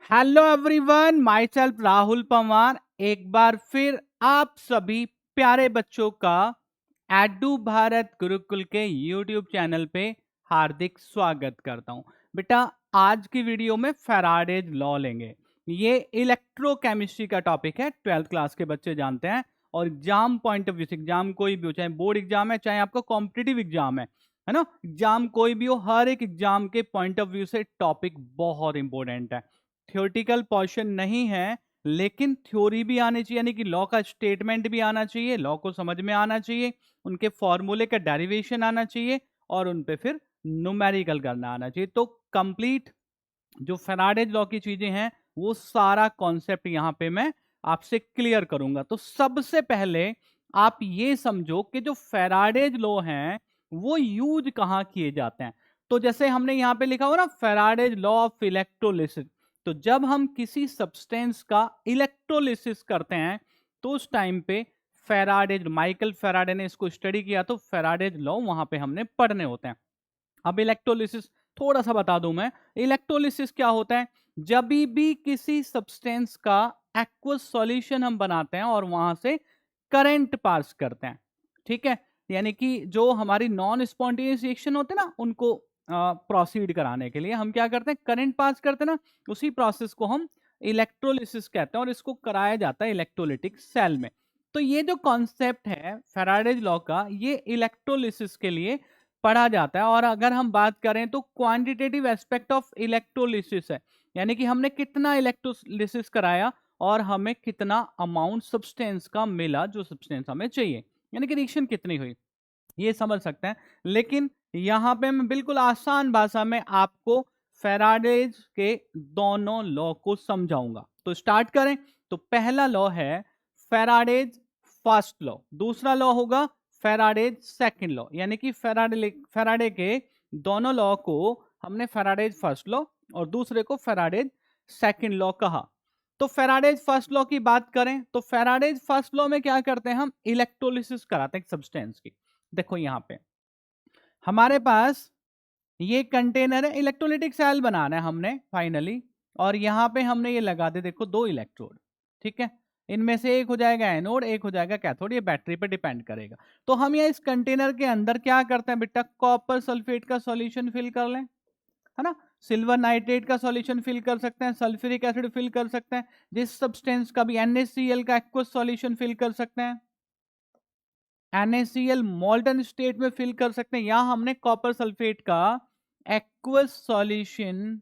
Hello everyone, my self Rahul Pawar. एक बार फिर आप सभी प्यारे बच्चों का एडू भारत गुरुकुल के यूट्यूब चैनल पे हार्दिक स्वागत करता हूं। बेटा, आज की वीडियो में फैराडेज लॉ लेंगे। ये इलेक्ट्रोकेमिस्ट्री का टॉपिक है, 12th क्लास के बच्चे जानते हैं। और एग्जाम पॉइंट ऑफ व्यू से, एग्जाम कोई भी हो, चाहे बोर्ड एग्जाम है चाहे आपका कॉम्पिटिटिव एग्जाम है ना, एग्जाम कोई भी हो, हर एक एग्जाम के पॉइंट ऑफ व्यू से टॉपिक बहुत इंपॉर्टेंट है। थ्योरेटिकल पोर्शन नहीं है, लेकिन थ्योरी भी आनी चाहिए, यानी कि लॉ का स्टेटमेंट भी आना चाहिए, लॉ को समझ में आना चाहिए, उनके फॉर्मूले का डेरिवेशन आना चाहिए और उन पे फिर न्यूमेरिकल करना आना चाहिए। तो कंप्लीट जो फैराडेज लॉ की चीजें हैं वो सारा कॉन्सेप्ट यहां पे मैं आपसे क्लियर करूंगा। तो सबसे पहले आप ये समझो कि जो फैराडेज लॉ हैं वो यूज कहां किए जाते हैं। तो जैसे हमने यहां पे लिखा हुआ ना, फैराडेज लॉ ऑफ इलेक्ट्रोलिसिस। तो जब हम किसी सब्सटेंस का इलेक्ट्रोलिसिस करते हैं तो उस टाइम पे फैराडेज, माइकल फैराडे ने इसको स्टडी किया, तो फैराडेज लॉ वहां पे हमने पढ़ने होते हैं। अब इलेक्ट्रोलिसिस थोड़ा सा बता दूं मैं। इलेक्ट्रोलिसिस क्या होता है? जब भी किसी सब्सटेंस का एक्वस सॉल्यूशन हम बनाते हैं और वहां से करंट पास करते हैं, ठीक है। यानी कि जो हमारी नॉन स्पॉन्टेनियस रिएक्शन होते हैं ना, उनको प्रोसीड कराने के लिए हम क्या करते हैं, करंट पास करते हैं ना, उसी प्रोसेस को हम इलेक्ट्रोलिसिस कहते हैं और इसको कराया जाता है इलेक्ट्रोलिटिक सेल में। तो ये जो कॉन्सेप्ट है फैराडेज लॉ का, ये इलेक्ट्रोलिसिस के लिए पढ़ा जाता है। और अगर हम बात करें तो क्वांटिटेटिव एस्पेक्ट ऑफ इलेक्ट्रोलिसिस है, यानी कि हमने कितना इलेक्ट्रोलिसिस कराया और हमें कितना अमाउंट सब्सटेंस का मिला, जो सब्सटेंस हमें चाहिए, यानी कि रिएक्शन कितनी हुई, ये समझ सकते हैं। लेकिन यहां पे मैं बिल्कुल आसान भाषा में आपको फैराडेज के दोनों लॉ को समझाऊंगा। तो स्टार्ट करें। तो पहला लॉ है फैराडेज फर्स्ट लॉ, दूसरा लॉ होगा फैराडेज सेकंड लॉ। यानी कि फैराडे के दोनों लॉ को हमने फैराडेज फर्स्ट लॉ और दूसरे को फैराडेज सेकंड लॉ कहा। तो फैराडेज फर्स्ट लॉ की बात करें तो फैराडेज फर्स्ट लॉ में क्या करते हैं, हम इलेक्ट्रोलिसिस कराते हैं सब्सटेंस की। देखो यहां पे हमारे पास ये कंटेनर है, इलेक्ट्रोलिटिक सेल बनाना है हमने फाइनली, और यहां पे हमने ये लगा दे, देखो दो इलेक्ट्रोड, ठीक है। इनमें से एक हो जाएगा एनोड, एक हो जाएगा कैथोड, ये बैटरी पे डिपेंड करेगा। तो हम ये इस कंटेनर के अंदर क्या करते हैं बेटा, कॉपर सल्फेट का सॉल्यूशन फिल कर लें, है ना। सिल्वर नाइट्रेट का सॉल्यूशन फिल कर सकते हैं, सल्फ्यूरिक एसिड फिल कर सकते हैं, जिस सब्सटेंस का भी NaCl का एक्वस सॉल्यूशन फिल कर सकते हैं, NaCl मोल्टन स्टेट में फिल कर सकते हैं। यहां हमने कॉपर सल्फेट का एक्वस सॉल्यूशन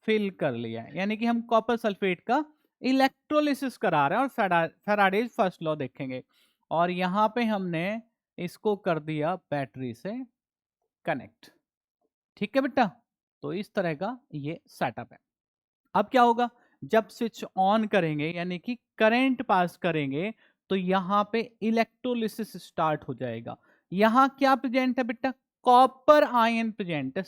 फिल कर लिया है, यानी कि हम कॉपर सल्फेट का इलेक्ट्रोलिसिस करा रहे हैं। और फैराडेज फर्स्ट लॉ देखेंगे, और यहां पे हमने इसको कर दिया बैटरी से कनेक्ट, ठीक है बेटा। तो इस तरह का ये सेटअप है। अब क्या होगा, जब स्विच ऑन करेंगे यानी कि करंट पास करेंगे, तो यहां पे इलेक्ट्रोलिसिस स्टार्ट हो जाएगा। यहां क्या प्रेजेंट है बेटा, कॉपर आयन प्रेजेंट है,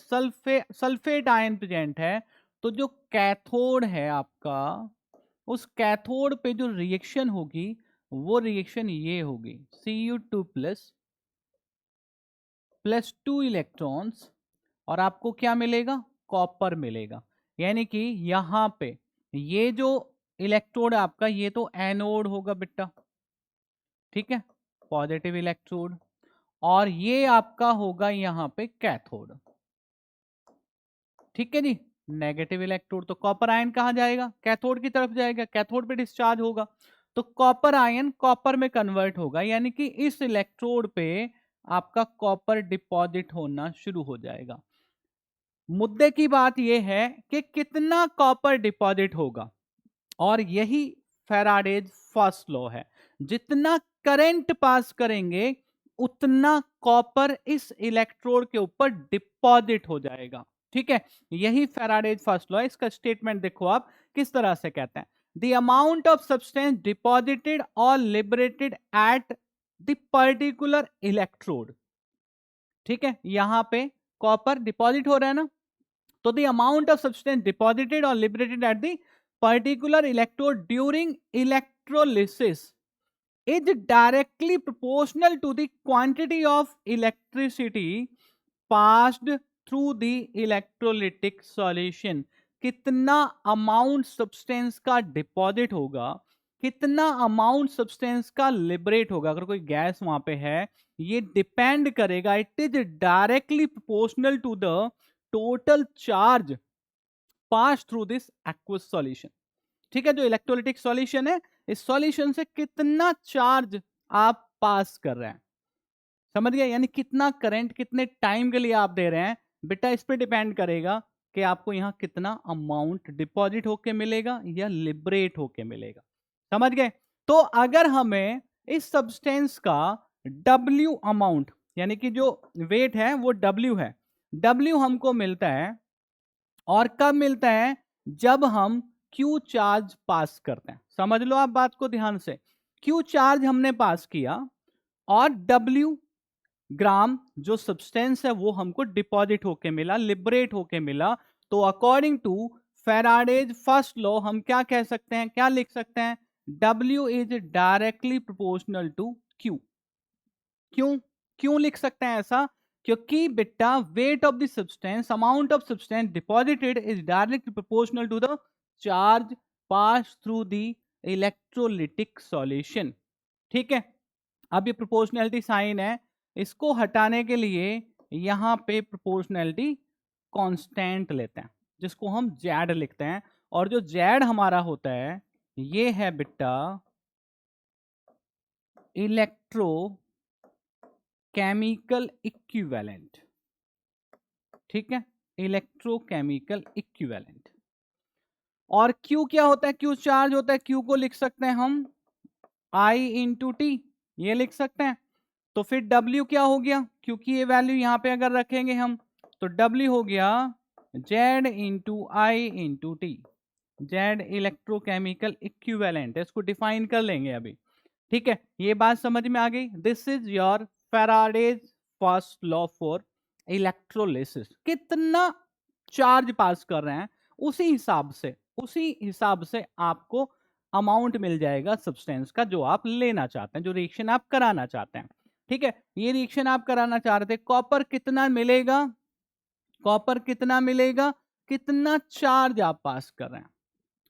सल्फेट आयन प्रेजेंट है। तो जो कैथोड है आपका, उस कैथोड पे जो रिएक्शन होगी वो रिएक्शन ये होगी, Cu2 प्लस 2 इलेक्ट्रॉन्स, और आपको क्या मिलेगा, कॉपर मिलेगा। यानी कि यहां पे ये जो इलेक्ट्रोड है आपका, ये तो एनोड होगा बेटा, ठीक है, पॉजिटिव इलेक्ट्रोड। और ये आपका होगा यहां पे कैथोड, ठीक है जी, नेगेटिव इलेक्ट्रोड। तो कॉपर आयन कहां जाएगा, कैथोड की तरफ जाएगा, कैथोड पे डिस्चार्ज होगा। तो कॉपर आयन कॉपर में कन्वर्ट होगा, यानी कि इस इलेक्ट्रोड पे आपका कॉपर डिपॉजिट होना शुरू हो जाएगा। मुद्दे की बात यह है कि कितना कॉपर डिपॉजिट होगा, और यही फैराडेज फर्स्ट लॉ है। जितना करंट पास करेंगे उतना कॉपर इस इलेक्ट्रोड के ऊपर डिपॉजिट हो जाएगा, ठीक है। यही फैराडेज फर्स्ट लॉ है। इसका स्टेटमेंट देखो आप किस तरह से कहते हैं, the amount of substance deposited और liberated at the particular electrode, ठीक है। यहां पे कॉपर डिपॉजिट हो रहा है ना, तो the amount of substance deposited or liberated at the particular electrode during electrolysis is directly proportional to the quantity of electricity passed through the electrolytic solution. कितना अमाउंट सब्सटेंस का डिपॉजिट होगा, कितना amount substance का liberate होगा। अगर कोई gas वहां पे है, ये डिपेंड करेगा, it is directly proportional to the total charge pass through this aqueous solution. ठीक है, जो इलेक्ट्रोलिटिक सॉल्यूशन है, इस सॉल्यूशन से कितना चार्ज आप पास कर रहे हैं, समझ गए? यानी कितना करंट कितने टाइम के लिए आप दे रहे हैं, बेटा इस पे डिपेंड करेगा कि आपको यहां कितना अमाउंट डिपॉजिट होके मिलेगा या लिबरेट होके मिलेगा। समझ गए? तो अगर हमें इस सब्सटेंस का W अमाउंट, यानी कि जो वेट है वो W है, W हमको मिलता है, और कब मिलता है? जब हम Q चार्ज पास करते हैं। समझ लो आप बात को ध्यान से, Q चार्ज हमने पास किया और W ग्राम जो सब्सटेंस है वो हमको डिपॉजिट होके मिला, लिबरेट होके मिला। तो according to Faraday's first law हम क्या कह सकते हैं, क्या लिख सकते हैं? W is directly proportional to Q। क्यों क्यों लिख सकते हैं ऐसा? क्योंकि बेटा weight of the substance, amount of substance deposited is directly proportional to the charge pass through the electrolytic solution. ठीक है, अब ये प्रोपोर्शनैलिटी साइन है, इसको हटाने के लिए यहां पे प्रोपोर्शनैलिटी कांस्टेंट लेते हैं, जिसको हम जेड लिखते हैं। और जो जेड हमारा होता है ये है बेटा इलेक्ट्रो केमिकल इक्विवेलेंट। ठीक है, इलेक्ट्रोकेमिकल इक्विवेलेंट। और Q क्या होता है? Q चार्ज होता है। Q को लिख सकते हैं हम I इंटू टी, ये लिख सकते हैं। तो फिर W क्या हो गया? क्योंकि ये वैल्यू यहां पे अगर रखेंगे हम, तो W हो गया Z into I into T. Z electrochemical equivalent है, इसको डिफाइन कर लेंगे अभी। ठीक है, ये बात समझ में आ गई। This is your Faraday's first law for electrolysis. कितना चार्ज पास कर रहे हैं, उसी हिसाब से आपको अमाउंट मिल जाएगा सब्सटेंस का जो आप लेना चाहते हैं, जो रिएक्शन आप कराना चाहते हैं। ठीक है, ये रिएक्शन आप कराना चाह रहे थे, कॉपर कितना मिलेगा, कॉपर कितना मिलेगा, कितना चार्ज आप पास कर रहे हैं।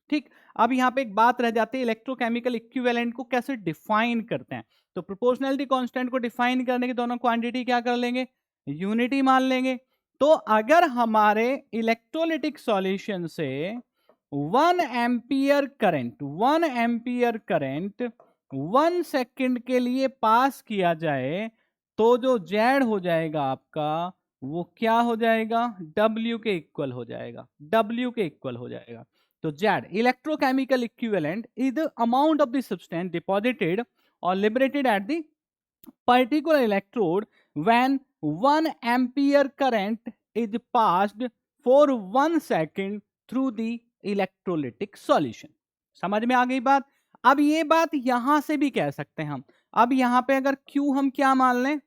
ठीक, अब यहां पे एक बात रह जाती है, इलेक्ट्रोकेमिकल इक्विवेलेंट को कैसे डिफाइन करते हैं। तो प्रोपोर्शनैलिटी कांस्टेंट को डिफाइन करने के दोनों क्वांटिटी क्या कर लेंगे, यूनिटी मान लेंगे। तो अगर हमारे इलेक्ट्रोलिटिक सॉल्यूशन से 1 एम्पियर करंट 1 सेकंड के लिए पास किया जाए, तो जो जेड हो जाएगा आपका वो क्या हो जाएगा, W के इक्वल हो जाएगा, W के इक्वल हो जाएगा। तो Z electrochemical equivalent is the amount of the substance deposited or liberated at the particular electrode when 1 ampere current is passed for 1 second through the electrolytic solution। समझ में आ गई बात? अब ये बात यहां से भी कह सकते हैं हम। अब यहां पे अगर Q हम क्या मान लें,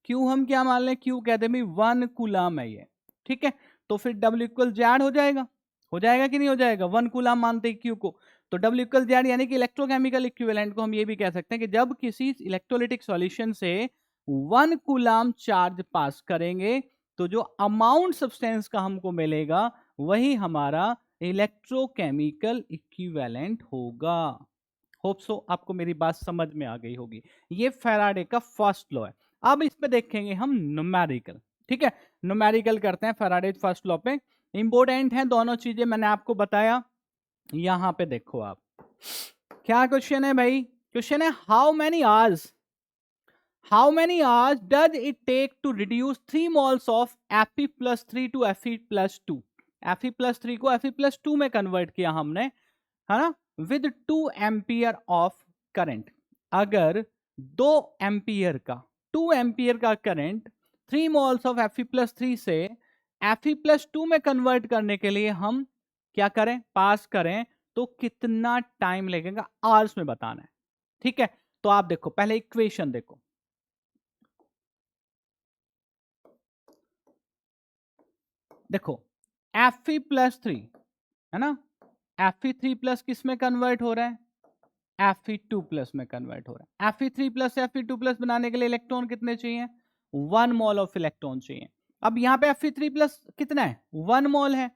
Q हम क्या मान लें, Q कहते हैं 1 कूलम है ये। ठीक है, तो फिर W इक्वल जेड हो जाएगा कि नहीं हो जाएगा? 1 कूलम मानते हैं Q को, तो W इक्वल जेड यानी कि इलेक्ट्रोकेमिकल इक्विवेलेंट को हम ये भी कह सकते हैं कि जब किसी इलेक्ट्रोलिटिक सॉल्यूशन से 1 कूलम चार्ज पास करेंगे, तो जो अमाउंट सब्सटेंस का हमको मिलेगा वही हमारा इलेक्ट्रोकेमिकल इक्विवेलेंट होगा। होप सो आपको मेरी बात समझ में आ गई होगी। ये फैराडे का फर्स्ट लॉ है। अब इस पे देखेंगे हम न्यूमेरिकल। ठीक है, न्यूमेरिकल करते हैं फैराडे फर्स्ट लॉ पे। इंपॉर्टेंट है दोनों चीजें, मैंने आपको बताया। यहां पे देखो आप, क्या क्वेश्चन है भाई? क्वेश्चन है how many hours does it take to reduce 3 moles of Fe+3 to Fe+2। Fe+3 को Fe+2 में कन्वर्ट किया हमने, है ना, विद 2 एम्पियर ऑफ करंट। अगर 2 एम्पियर का करंट 3 मोल्स ऑफ Fe+3 से Fe+2 में कन्वर्ट करने के लिए हम क्या करें, पास करें, तो कितना टाइम लगेगा, आवर्स में बताना है। ठीक है, तो आप देखो पहले इक्वेशन देखो, देखो Fe+3 है ना, Fe3+ किस में कन्वर्ट हो रहा है, Fe2+ में कन्वर्ट हो रहा है। Fe3+ से Fe2+ बनाने के लिए इलेक्ट्रॉन कितने चाहिए, 1 मोल ऑफ इलेक्ट्रॉन चाहिए। अब यहां पे Fe3+ कितना है, 1 मोल है।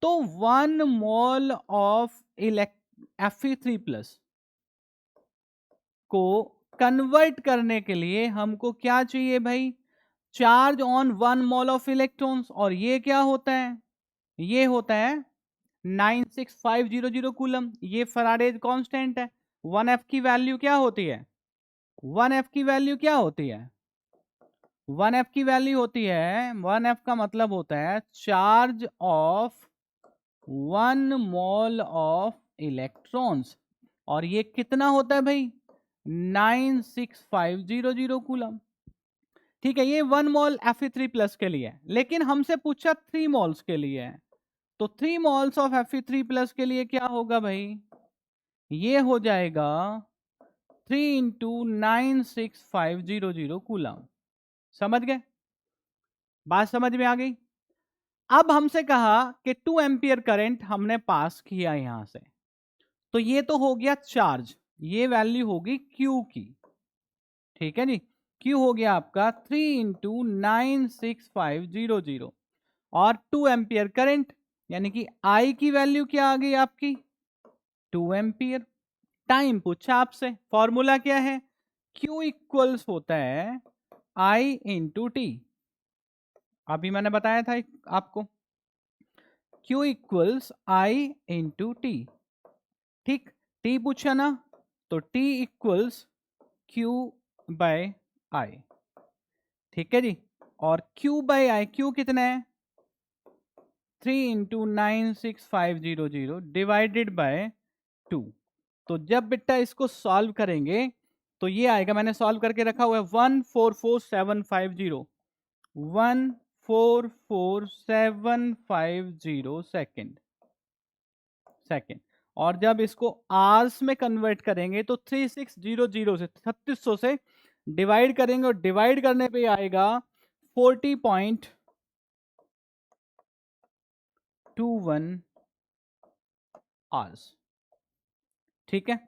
तो 1 मोल ऑफ Fe3+ को कन्वर्ट करने के लिए हमको क्या चाहिए भाई? Charge on 1 mole of electrons, और ये क्या होता है? ये होता है 96500 कूलम। ये फैराडेज कांस्टेंट है। 1F की वैल्यू क्या होती है? 1F की वैल्यू क्या होती है? 1F की वैल्यू होती है, 1F का मतलब होता है charge of 1 mole of electrons, और ये कितना होता है भाई? 96500 कूलम। ठीक है, ये 1 मोल Fe3+ के लिए है, लेकिन हमसे पूछा 3 मोल्स के लिए है। तो 3 मोल्स ऑफ Fe3+ के लिए क्या होगा भाई? ये हो जाएगा 3 इंटू 96500 कूलम। समझ गए? बात समझ में आ गई? अब हमसे कहा कि 2 एम्पियर करंट हमने पास किया यहां से, तो ये तो हो गया चार्ज, ये वैल्यू होगी Q की। ठीक है जी, Q हो गया आपका 3 इंटू 96500, और 2 एम्पियर करंट, यानी कि I की वैल्यू क्या आ गई आपकी? 2 एम्पियर। टाइम पूछा आपसे, फॉर्मूला क्या है? Q इक्वल्स होता है I इंटू टी। अभी मैंने बताया था आपको, Q equals I into T. ठीक, T पूछा ना, तो T equals Q by I। ठीक है जी, और Q बाय I, Q कितना है? 3 इंटू 96500 डिवाइडेड बाय 2। तो जब बेटा इसको सॉल्व करेंगे तो ये आएगा, मैंने सॉल्व करके रखा हुआ है 144750, 144750 सेकेंड। और जब इसको आवर्स में कन्वर्ट करेंगे तो 3600 से 3600 से डिवाइड करेंगे, और डिवाइड करने पे आएगा 40.21 आवर्स। ठीक है,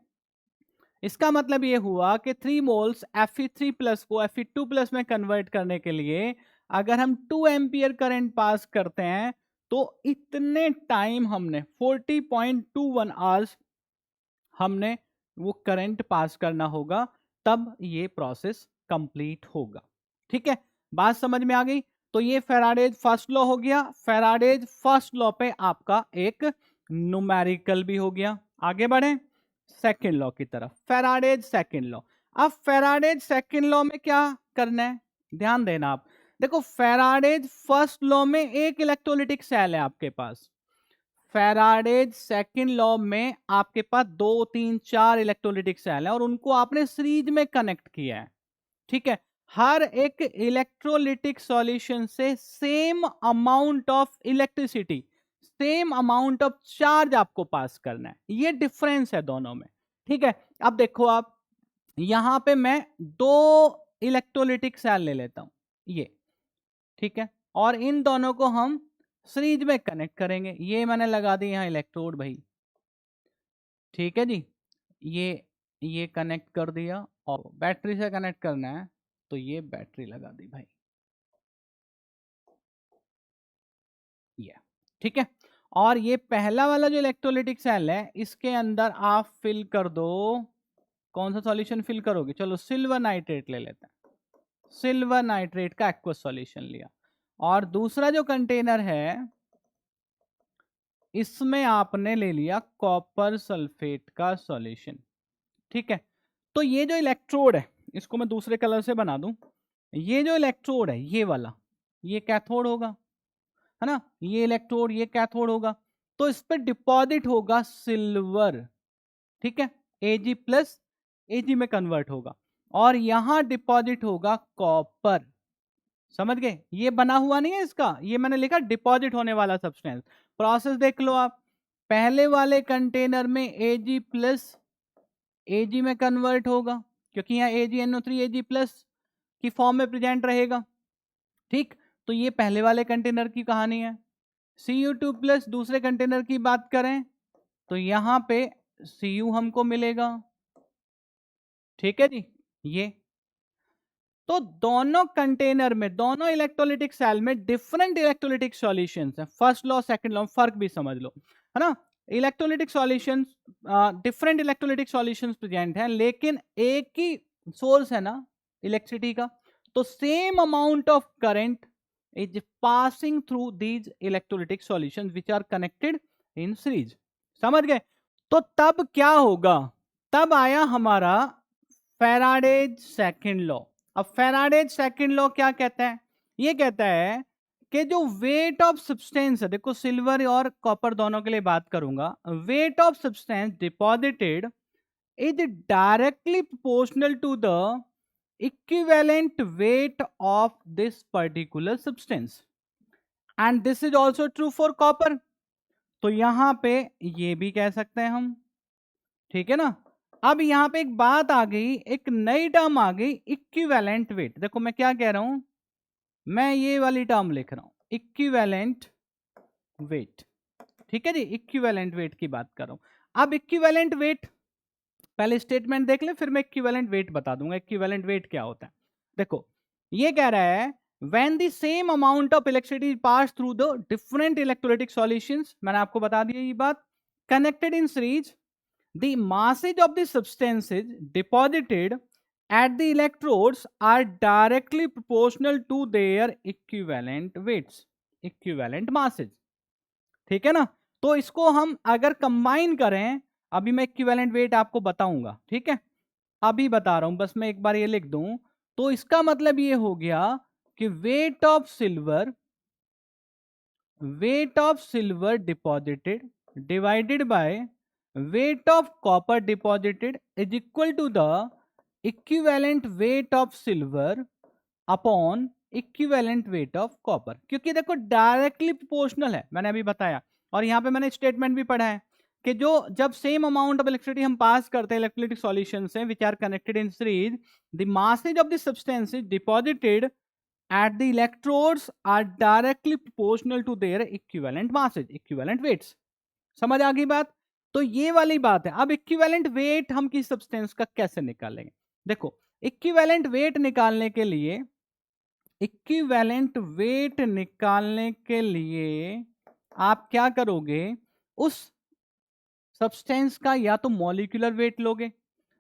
इसका मतलब ये हुआ कि 3 मोल्स Fe3+ को Fe2+ में कन्वर्ट करने के लिए अगर हम 2 एम्पियर करंट पास करते हैं तो इतने टाइम हमने 40.21 आवर्स हमने वो करंट पास करना होगा, तब ये प्रोसेस कंप्लीट होगा। ठीक है, बात समझ में आ गई? तो ये फैराडेज फर्स्ट लॉ हो गया। फैराडेज फर्स्ट लॉ पे आपका एक न्यूमेरिकल भी हो गया। आगे बढ़े सेकेंड लॉ की तरफ, फैराडेज सेकेंड लॉ। अब फैराडेज सेकेंड लॉ में क्या करना है, ध्यान देना आप। देखो, फैराडेज फर्स्ट लॉ में एक इलेक्ट्रोलिटिक सेल है आपके पास, फैराडेज सेकेंड लॉ में आपके पास 2 3 4 इलेक्ट्रोलिटिक सेल है, और उनको आपने सीरीज में कनेक्ट किया है। ठीक है, हर एक इलेक्ट्रोलिटिक सॉल्यूशन से same amount of electricity, same amount of charge आपको पास करना है, ये डिफरेंस है दोनों में। ठीक है, अब देखो आप, यहां पे मैं 2 इलेक्ट्रोलिटिक सेल ले लेता हूं, ये। ठीक है, और इन दोनों को हम सीरीज में कनेक्ट करेंगे। ये मैंने लगा दी यहां इलेक्ट्रोड भाई। ठीक है जी, ये कनेक्ट कर दिया, और बैटरी से कनेक्ट करना है तो ये बैटरी लगा दी भाई, ये। ठीक है, और ये पहला वाला जो इलेक्ट्रोलिटिक सेल है, इसके अंदर आप फिल कर दो, कौन सा सॉल्यूशन फिल करोगे? चलो सिल्वर नाइट्रेट ले लेते हैं, सिल्वर नाइट्रेट का एक्वस सॉल्यूशन लिया। और दूसरा जो कंटेनर है, इसमें आपने ले लिया कॉपर सल्फेट का सॉल्यूशन। ठीक है, तो ये जो इलेक्ट्रोड है, इसको मैं दूसरे कलर से बना दूं। ये जो इलेक्ट्रोड है, ये वाला, ये कैथोड होगा, है ना? ये इलेक्ट्रोड, ये कैथोड होगा। तो इस पर डिपॉजिट होगा सिल्वर। ठीक है, Ag+ Ag में कन्वर्ट होगा, और यहां डिपॉजिट होगा कॉपर। समझ गए? ये बना हुआ नहीं है इसका, ये मैंने लिखा डिपॉजिट होने वाला सब्सटेंस। प्रोसेस देख लो आप, पहले वाले कंटेनर में Ag+ Ag में कन्वर्ट होगा, क्योंकि यहाँ AgNO3 Ag+ की फॉर्म में प्रेजेंट रहेगा। ठीक, तो ये पहले वाले कंटेनर की कहानी है। Cu2+ दूसरे कंटेनर की बात करें तो यहां पे Cu हमको मिलेगा। ठीक है जी, ये तो दोनों कंटेनर में, दोनों इलेक्ट्रोलिटिक सेल में डिफरेंट इलेक्ट्रोलिटिक सॉल्यूशंस हैं। फर्स्ट लॉ सेकंड लॉ फर्क भी समझ लो, है ना। Electrolytic solutions, different electrolytic solutions present हैं, लेकिन एक ही सोर्स है ना इलेक्ट्रिसिटी का, तो same amount of current is passing through these electrolytic solutions which are connected in series. समझ गए? तो तब क्या होगा, तब आया हमारा फैराडेज सेकंड लॉ। अब फैराडेज सेकंड लॉ क्या कहता है? ये कहता है कि जो वेट ऑफ सब्सटेंस है, देखो सिल्वर और कॉपर दोनों के लिए बात करूंगा, weight of substance deposited is directly proportional to the equivalent weight of this particular substance and this is also true for copper. तो यहां पे ये भी कह सकते हैं हम, ठीक है ना। अब यहां पे एक बात आ गई, एक नई टर्म आ गई, इक्विवेलेंट वेट। देखो मैं क्या कह रहा हूं, मैं ये वाली टर्म लिख रहा हूं, इक्विवेलेंट वेट। ठीक है जी, इक्विवेलेंट वेट की बात कर रहा हूं। अब इक्विवेलेंट वेट, पहले स्टेटमेंट देख ले, फिर मैं इक्विवेलेंट वेट बता दूंगा इक्विवेलेंट वेट क्या होता है। देखो ये कह रहा है when the same amount of electricity pass through the different electrolytic solutions, मैंने आपको बता दिया ये बात, connected in series, the masses of the substances deposited at the electrodes are directly proportional to their equivalent weights, equivalent masses। ठीक है ना। तो इसको हम अगर कंबाइन करें, अभी मैं इक्विवेलेंट वेट आपको बताऊंगा, ठीक है, अभी बता रहा हूं, बस मैं एक बार ये लिख दूं। तो इसका मतलब ये हो गया कि weight of silver deposited divided by weight of copper deposited is equal to the equivalent weight of silver upon equivalent weight of copper, क्योंकि देखो डायरेक्टली प्रोपोर्शनल है, मैंने अभी बताया। और यहां पे मैंने स्टेटमेंट भी पढ़ा है कि जो जब सेम अमाउंट ऑफ इलेक्ट्रिसिटी हम पास करते हैं इलेक्ट्रोलिटिक सॉल्यूशन से which are connected in series, the masses of the substances deposited at the electrodes are directly proportional to their equivalent masses, equivalent weights। समझ आ गई बात? तो ये वाली बात है। अब इक्विवेलेंट वेट हम किस सब्सटेंस का कैसे निकालेंगे? देखो इक्विवेलेंट वेट निकालने के लिए, इक्विवेलेंट वेट निकालने के लिए आप क्या करोगे, उस सब्सटेंस का या तो मॉलिक्यूलर वेट लोगे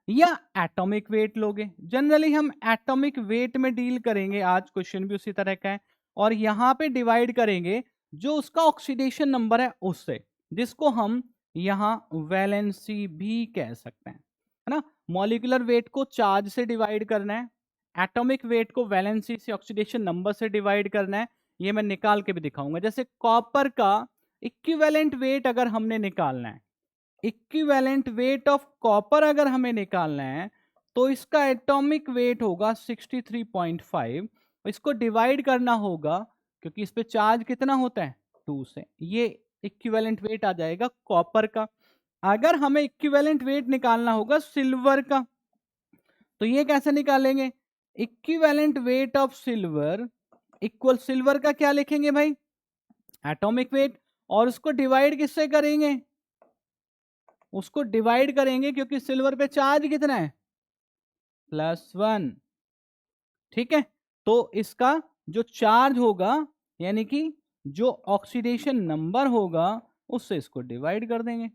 या एटॉमिक वेट लोगे। जनरली हम एटॉमिक वेट में डील करेंगे, आज क्वेश्चन भी उसी तरह का है, और यहां पे डिवाइड करेंगे जो उसका ऑक्सीडेशन नंबर है उससे, जिसको हम यहां वैलेंसी भी कह सकते हैं, है ना। मॉलिक्यूलर वेट को चार्ज से डिवाइड करना है, एटॉमिक वेट को वैलेंसी से, ऑक्सीडेशन नंबर से डिवाइड करना है। ये मैं निकाल के भी दिखाऊंगा। जैसे कॉपर का इक्विवेलेंट वेट अगर हमने निकालना है, इक्विवेलेंट वेट ऑफ कॉपर अगर हमें निकालना है, तो इसका एटॉमिक वेट होगा 63.5। इसको डिवाइड करना होगा, क्योंकि इस पे चार्ज कितना होता है 2 से, ये इक्विवेलेंट वेट आ जाएगा कॉपर का। अगर हमें इक्विवेलेंट वेट निकालना होगा सिल्वर का, तो ये कैसे निकालेंगे, equivalent weight of silver equal, silver का क्या लिखेंगे भाई, एटॉमिक वेट, और उसको डिवाइड किससे करेंगे, उसको डिवाइड करेंगे, क्योंकि सिल्वर पे चार्ज कितना है +1। ठीक है, तो इसका जो चार्ज होगा, यानी कि जो ऑक्सीडेशन नंबर होगा, उससे इसको डिवाइड कर देंगे।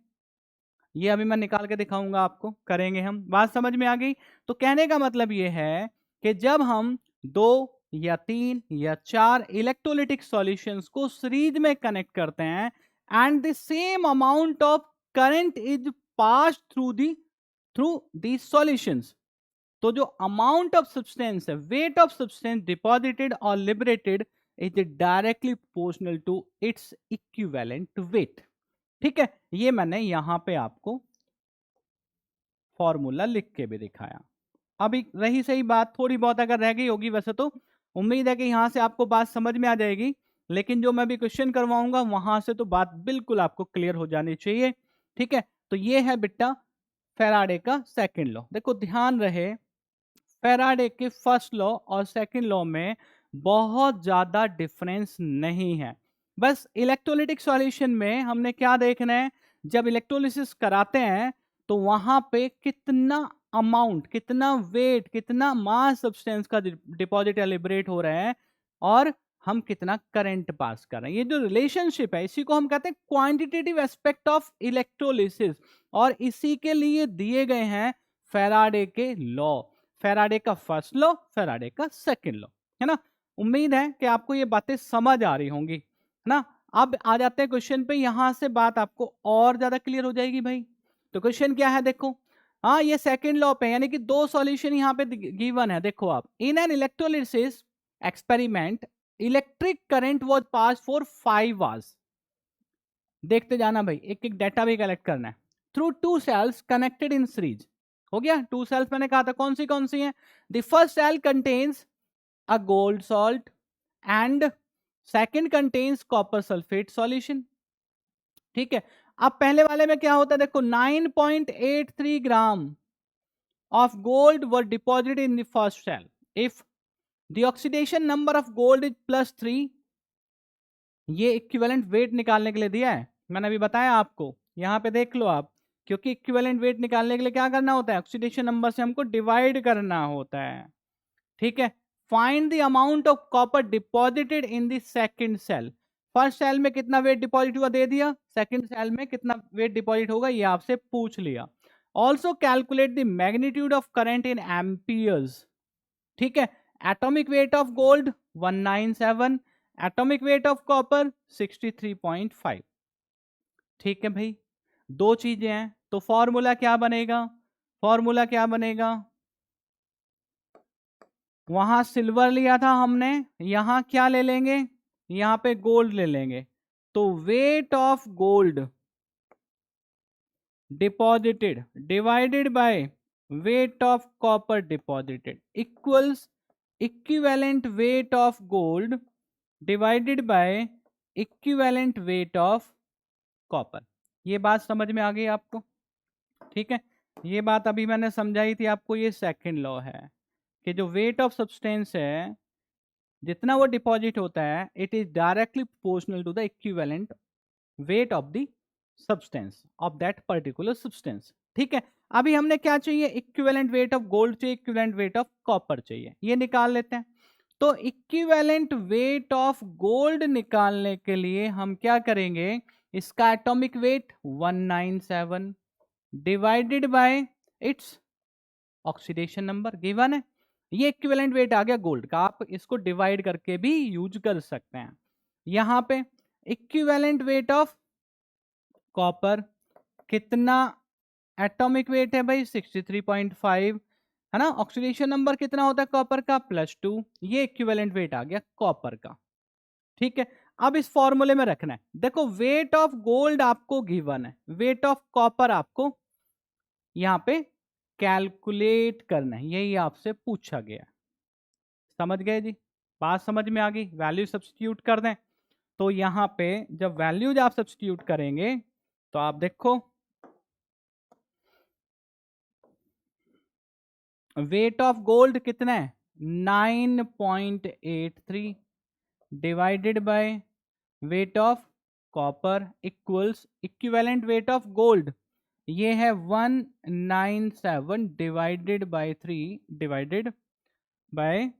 ये अभी मैं निकाल के दिखाऊंगा आपको, करेंगे हम। बात समझ में आ गई? तो कहने का मतलब ये है कि जब हम 2 या 3 या 4 इलेक्ट्रोलिटिक सॉल्यूशंस को सीरीज में कनेक्ट करते हैं and the same amount of current is pass through the solutions, तो जो अमाउंट ऑफ सब्सटेंस है, वेट ऑफ सब्सटेंस डिपॉजिटेड और liberated is directly proportional to its equivalent weight. ठीक है, ये मैंने यहां पे आपको फॉर्मूला लिख के भी दिखाया। अभी रही सही बात, थोड़ी बहुत अगर रह गई होगी, वैसे तो उम्मीद है कि यहां से आपको बात समझ में आ जाएगी, लेकिन जो मैं भी क्वेश्चन करवाऊंगा वहां से तो बात बिल्कुल आपको क्लियर हो जानी चाहिए। ठीक है, तो ये है बेटा फैराडे का सेकंड लॉ। देखो ध्यान रहे, फैराडे के फर्स्ट लॉ और सेकंड लॉ में बहुत ज्यादा डिफरेंस नहीं है। बस इलेक्ट्रोलिटिक सॉल्यूशन में हमने क्या देखना है, जब इलेक्ट्रोलिसिस कराते हैं तो वहां पे कितना अमाउंट, कितना वेट, कितना मास सब्सटेंस का डिपॉजिट या लिबरेट हो रहा है, और हम कितना करंट पास कर रहे हैं। ये जो रिलेशनशिप है इसी को हम कहते हैं क्वांटिटेटिव एस्पेक्ट ऑफ इलेक्ट्रोलिसिस, और इसी के लिए दिए गए हैं फैराडे के लॉ, फैराडे का फर्स्ट लॉ, फैराडे का सेकंड लॉ, है ना। उम्मीद है कि आपको ये बातें समझ आ रही होंगी, है ना। अब आ जाते हैं क्वेश्चन पे, यहां से बात आपको और ज्यादा क्लियर हो जाएगी भाई। तो क्वेश्चन क्या है देखो, हाँ ये सेकंड लॉ पे, यानी कि दो सॉल्यूशन यहाँ पे गिवन है। देखो आप, in an electrolysis experiment electric current was pass for 5 hours. देखते जाना भाई, एक एक डाटा भी कलेक्ट करना है। Through 2 cells connected in series, हो गया। 2 सेल्स मैंने कहा था कौन सी हैं। The first cell contains a gold salt and second contains copper sulphate solution, ठीक है। अब पहले वाले में क्या होता है देखो, 9.83 ग्राम of gold were deposited in the first cell. If the oxidation number of gold is +3, ये इक्विवेलेंट वेट निकालने के लिए दिया है, मैंने अभी बताया आपको, यहां पे देख लो आप, क्योंकि इक्विवेलेंट वेट निकालने के लिए क्या करना होता है, ऑक्सीडेशन नंबर से हमको डिवाइड करना होता है, ठीक है। Find the amount of copper deposited in the second cell. First cell में कितना वेट डिपॉजिट हुआ दे दिया, सेकंड सेल में कितना वेट डिपॉजिट होगा ये आपसे पूछ लिया। Also calculate the magnitude of current in amperes, ठीक है। Atomic weight of gold 197, atomic weight of copper 63.5, ठीक है भाई। दो चीजें हैं, तो फॉर्मूला क्या बनेगा, फॉर्मूला क्या बनेगा, वहां सिल्वर लिया था हमने, यहां क्या ले लेंगे, यहां पे गोल्ड ले लेंगे। तो wait of gold deposited divided by weight of copper deposited equals equivalent weight of gold divided by equivalent weight of copper. ये बात समझ में आ गई आपको, ठीक है। ये बात अभी मैंने समझाई थी आपको, ये सेकंड लॉ है कि जो वेट ऑफ सब्सटेंस है जितना वो डिपॉजिट होता है, it is directly proportional to the equivalent weight of the substance of that particular substance, ठीक है। अभी हमने क्या चाहिए, इक्विवेलेंट वेट ऑफ गोल्ड चाहिए, इक्विवेलेंट वेट ऑफ कॉपर चाहिए, ये निकाल लेते हैं। तो इक्विवेलेंट वेट ऑफ गोल्ड निकालने के लिए हम क्या करेंगे, इसका atomic weight 197 divided by its oxidation number given है, ये इक्विवेलेंट वेट आ गया गोल्ड का। आप इसको डिवाइड करके भी यूज कर सकते हैं। यहां पे इक्विवेलेंट वेट ऑफ कॉपर कितना, एटॉमिक वेट है भाई 63.5, है ना। ऑक्सीडेशन नंबर कितना होता है कॉपर का, +2, ये इक्विवेलेंट वेट आ गया कॉपर का, ठीक है। अब इस फॉर्मूले में रखना है, देखो वेट ऑफ गोल्ड आपको गिवन है, वेट ऑफ कॉपर आपको यहां पे कैलकुलेट करना है, यही आपसे पूछा गया। समझ गए जी, बात समझ में आ गई। वैल्यू सब्स्टिट्यूट कर दें, तो यहां पे जब वैल्यूज आप सब्स्टिट्यूट करेंगे तो आप देखो वेट ऑफ गोल्ड कितना है 9.83 divided by weight of copper equals equivalent weight of gold, ये है 197 divided by 3 divided by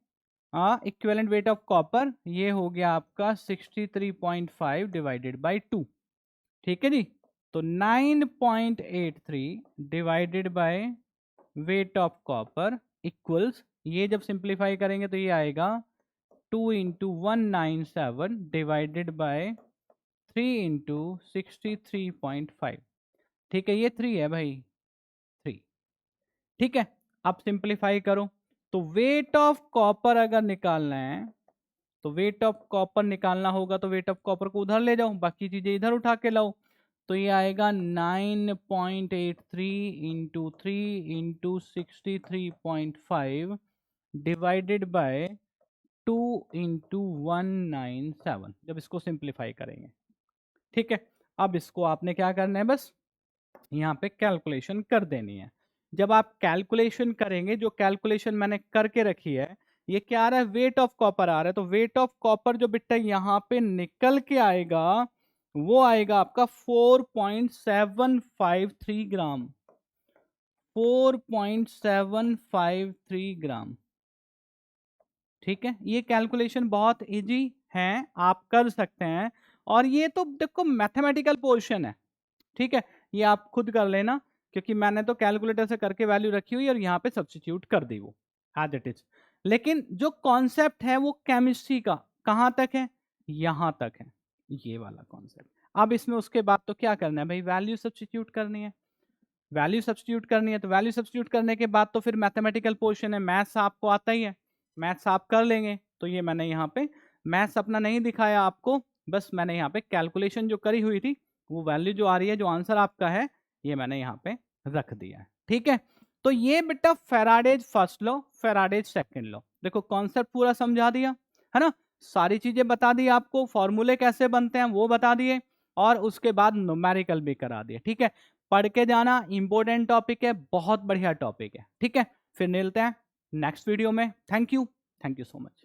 equivalent weight of copper, ये हो गया आपका 63.5 डिवाइडेड बाय 2, ठीक है जी। तो 9.83 divided by weight of copper equals, ये जब सिंप्लीफाई करेंगे तो ये आएगा 2 इंटू 197 डिवाइडेड बाय 3 इंटू 63.5, ठीक है। ये 3 है भाई, 3, ठीक है। अब सिंप्लीफाई करो, तो वेट ऑफ कॉपर अगर निकालना है, तो वेट ऑफ कॉपर निकालना होगा तो वेट ऑफ कॉपर को उधर ले जाओ, बाकी चीजें इधर उठा के लाओ, तो ये आएगा 9.83 into 3 into 63.5 divided by 2 into 197, जब इसको सिंप्लीफाई करेंगे, ठीक है। अब इसको आपने क्या करना है, बस यहाँ पे कैलकुलेशन कर देनी है। जब आप कैलकुलेशन करेंगे, जो कैलकुलेशन मैंने करके रखी है, ये क्या आ रहा है, वेट ऑफ कॉपर आ रहा है, तो वेट ऑफ कॉपर जो बेटा यहाँ पे निकल के आएगा वो आएगा आपका 4.753 ग्राम, 4.753 ग्राम। ठीक है, ये कैलकुलेशन बहुत इजी है, आप कर सकते हैं। और ये तो देखो मैथमेटिकल पोर्शन है, ठीक है, ये आप खुद कर लेना, क्योंकि मैंने तो कैलकुलेटर से करके वैल्यू रखी हुई और यहाँ पे सब्स्टिट्यूट कर दी वो एज इट इज। लेकिन जो कॉन्सेप्ट है वो केमिस्ट्री का कहाँ तक है, यहाँ तक है, ये वाला कॉन्सेप्ट। अब इसमें उसके बाद तो क्या करना है भाई, वैल्यू सब्स्टिट्यूट करनी है। वैल्यू सब्स्टिट्यूट करनी है तो वैल्यू सब्स्टिट्यूट करने के बाद तो फिर मैथमेटिकल पोर्शन है, मैथ्स आपको आता ही है, मैथ्स आप कर लेंगे। तो ये मैंने यहाँ पे मैथ्स अपना नहीं दिखाया आपको, बस मैंने यहाँ पे कैलकुलेशन जो करी हुई थी वो वैल्यू जो आ रही है, जो आंसर आपका है, ये मैंने यहाँ पे रख दिया है। ठीक है, तो ये बेटा Faraday's first law, Faraday's second law, देखो कॉन्सेप्ट पूरा समझा दिया है ना, सारी चीजें बता दी आपको, फॉर्मूले कैसे बनते हैं वो बता दिए, और उसके बाद न्यूमेरिकल भी करा दिए। ठीक है, पढ़ के जाना, इंपॉर्टेंट टॉपिक है, बहुत बढ़िया टॉपिक है। ठीक है, फिर मिलते हैं नेक्स्ट वीडियो में। Thank you so much.